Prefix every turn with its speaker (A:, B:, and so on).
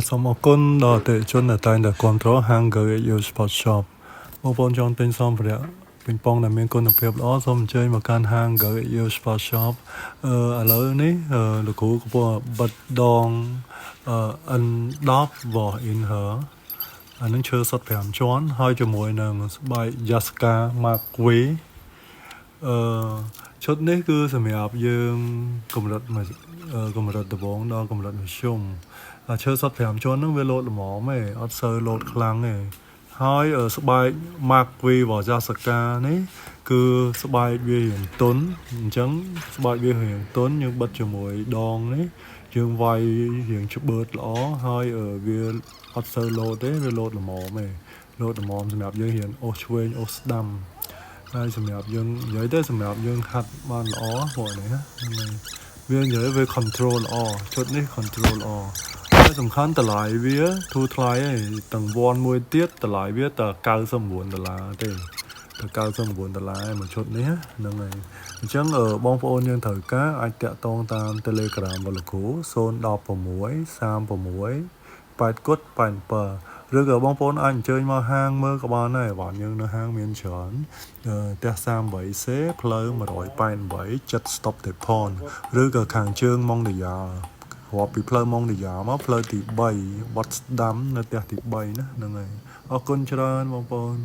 A: សូមអរគុណដល់អតិថិជនដែលតែងតែគាំទ្រហាង Garage Yo Sport Shop បងប្អូនចង់ទិញសម្ភារៈពេញប៉ុងដែលមានគុណភាពល្អសូមអញ្ជើញមកកាន់ហាង Garage Yo Sport Shop ឥឡូវនេះលោកគ្រូកំពុងបិទដងN10 របស់ Inher អានឹងឈើសុទ្ធ5ជាន់ហើយជាមួយនឹងស្បែក Yaska Mark V ឈុតនេះគឺសម្រាប់យើងកម្រិតដំបងដល់កម្រិតមធ្យមឈើសុទ្ធ5ជាន់ហ្នឹងវាលោតល្មមទេអត់សូវលោតខ្លាំងទេហើយស្បែក Mark V របស់ Yaska នេះគឺស្បែកវារៀងទន់អញ្ចឹងស្បែកវារៀងទន់យើងបិទជាមួយដងនេះយើងវាយរៀងច្បឺតល្អហើយវាអត់សូវលោតទេវាលោតល្មមទេលោតល្មមសម្រាប់យើងរៀងអូសឆ្វេងអូសស្ដាំហើយសម្រាប់យើងនិយាយទៅសម្រាប់យើងហាត់បានល្អព្រោះនេះវានិយាយវា control ល្អឈុតនេះ control ល្អហើយសំខាន់តម្លៃវាធូរថ្លៃឯងទាំងវ៉ាន់មួយទៀតតម្លៃវាតែ$99ទេតែ$99មួយឈុតនេះហ្នឹងហើយអញ្ចឹងបងប្អូនយើងត្រូវការអាចតាក់ទងតាម Telegram របស់លោកគ្រូ016 36 887ឬក៏បងប្អូនអាចអញ្ជើញមកហាងមើលក៏បានដែរបាទយើងនៅហាងមានច្រើនផ្ទះ 38C ផ្លូវ188ចិត្ត Stop Depot ឬក៏ខាងជើងម៉ុងតាយ៉ារាប់ពីផ្លូវម៉ុងតាយ៉ាមកផ្លូវទី3បត់ស្ដាំនៅផ្ទះទី3ណាហ្នឹងហើយអរគុណច្រើនបងប្អូន